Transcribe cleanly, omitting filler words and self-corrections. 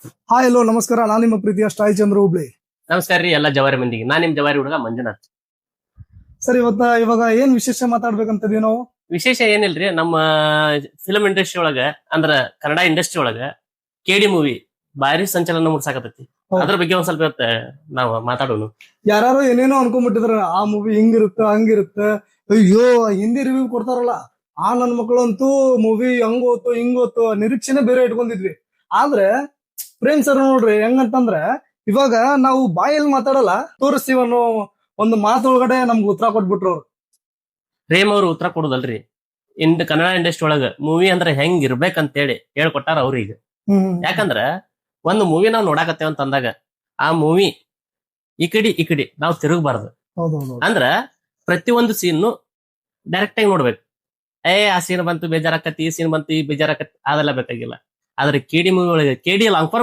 Hi hello ನಮಸ್ಕಾರ, ನಾನು ನಿಮ್ಮ ಪ್ರೀತಿಯ ಸ್ಟಾಯ್ ಚಂದ್ರ ಹುಬ್ಳಿ. ನಮಸ್ಕಾರ ರೀ ಎಲ್ಲ ಜವಾರಿ ಮಂದಿಗೆ. ನಾನ್ ನಿಮ್ ಜವಾರಿ ಹುಡುಗ ಮಂಜುನಾಥ್. ಸರ್, ಇವಾಗ ಏನ್ ವಿಶೇಷ ಮಾತಾಡ್ಬೇಕಂತದೀವಿ ನಾವು. ವಿಶೇಷ ಏನಿಲ್ರಿ, ನಮ್ಮ ಫಿಲಂ ಇಂಡಸ್ಟ್ರಿ ಒಳಗ ಅಂದ್ರ ಕನ್ನಡ ಇಂಡಸ್ಟ್ರಿ ಒಳಗ ಕೆಡಿ ಮೂವಿ ಭಾರಿ ಸಂಚಲನ ಮೂಡ್ಸಾಕತೈತಿ. ಹೌದು. ಅದ್ರ ಬಗ್ಗೆ ಒಂದ್ ಸ್ವಲ್ಪ ಇವತ್ತ ನಾವು ಮಾತಾಡೋನು. ಯಾರು ಏನೇನೋ ಅನ್ಕೊಂಡ್ಬಿಟ್ಟಿದ್ರ, ಆ ಮೂವಿ ಹಿಂಗಿರುತ್ತ ಹಂಗಿರುತ್ತ. ಅಯ್ಯೋ, ಹಿಂದಿ ರಿವ್ಯೂ ಕೊಡ್ತಾರಲ್ಲ, ಆ ನನ್ ಮಕ್ಕಳು ಅಂತೂ ಮೂವಿ ಹಂಗೋತು ಹಿಂಗೋತು ನಿರೀಕ್ಷೆನೆ ಬೇರೆ ಇಟ್ಕೊಂಡಿದ್ವಿ. ಆದ್ರೆ ಪ್ರೇಮ್ ಸರ್ ನೋಡ್ರಿ ಹೆಂಗಂತಂದ್ರೆ, ಇವಾಗ ನಾವು ಬಾಯಲ್ಲಿ ಮಾತಾಡಲ್ಲ, ತೋರಿಸ್ತೀವಿ ಅನ್ನೋ ಒಂದು ಮಾತೊಳಗಡೆ ನಮ್ಗೆ ಉತ್ತರ ಕೊಟ್ಬಿಟ್ರು ಅವ್ರು. ಪ್ರೇಮ್ ಅವ್ರು ಉತ್ತರ ಕೊಡುದಲ್ರಿ, ಕನ್ನಡ ಇಂಡಸ್ಟ್ರಿ ಒಳಗ ಮೂವಿ ಅಂದ್ರೆ ಹೆಂಗ್ ಇರ್ಬೇಕಂತೇಳಿ ಹೇಳ್ಕೊಟ್ಟಾರ ಅವ್ರಿಗೆ. ಯಾಕಂದ್ರ ಒಂದು ಮೂವಿ ನಾವ್ ನೋಡಾಕತ್ತೇವ ಅಂತ ಅಂದಾಗ ಆ ಮೂವಿ ಈ ಕಡೆ ನಾವ್ ತಿರುಗಬಾರ್ದು. ಹೌದೌದು. ಅಂದ್ರ ಪ್ರತಿಯೊಂದು ಸೀನ್ ಡೈರೆಕ್ಟ್ ಆಗಿ ನೋಡ್ಬೇಕು. ಆ ಸೀನ್ ಬಂತು ಬೇಜಾರಾಕತಿ, ಈ ಸೀನ್ ಬಂತು ಈ ಬೇಜಾರಾಕತಿ, ಅದೆಲ್ಲ ಬೇಕಾಗಿಲ್ಲ. ಆದ್ರೆ ಕೆಡಿ ಮೂವಿ ಒಳಗೆ ಕೆಡಿ ಲಾಂಗ್ ಫಾರ್ಮ್